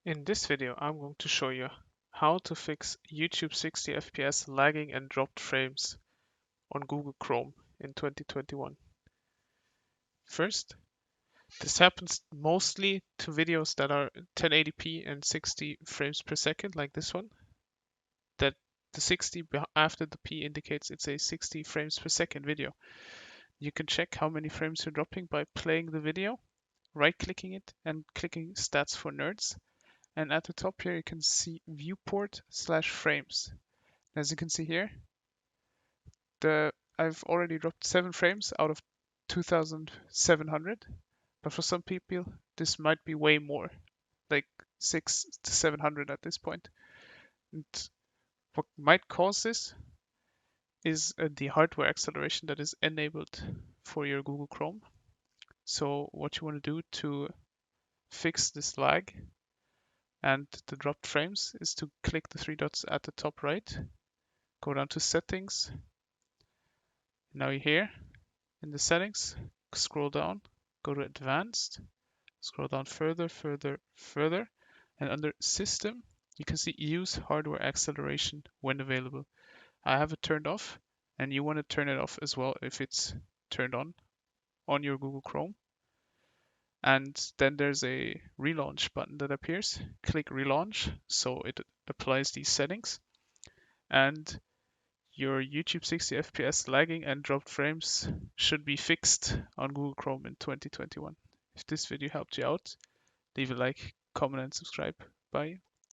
In this video, I'm going to show you how to fix YouTube 60 FPS lagging and dropped frames on Google Chrome in 2021. First, this happens mostly to videos that are 1080p and 60 frames per second, like this one. That the 60 after the P indicates it's a 60 frames per second video. You can check how many frames you're dropping by playing the video, right-clicking it, and clicking Stats for Nerds. And at the top here, you can see viewport/frames. As you can see here, I've already dropped 7 frames out of 2,700. But for some people, this might be way more, like 6 to 700 at this point. And what might cause this is the hardware acceleration that is enabled for your Google Chrome. So what you want to do to fix this lag and the dropped frames is to click the 3 dots at the top right, go down to settings. Now you're here in the settings, scroll down, go to advanced, scroll down further, and under system, you can see use hardware acceleration when available. I have it turned off, and you want to turn it off as well if it's turned on your Google Chrome. And then there's a relaunch button that appears. Click relaunch so it applies these settings. And your YouTube 60 FPS lagging and dropped frames should be fixed on Google Chrome in 2021. If this video helped you out, leave a like, comment, and subscribe. Bye.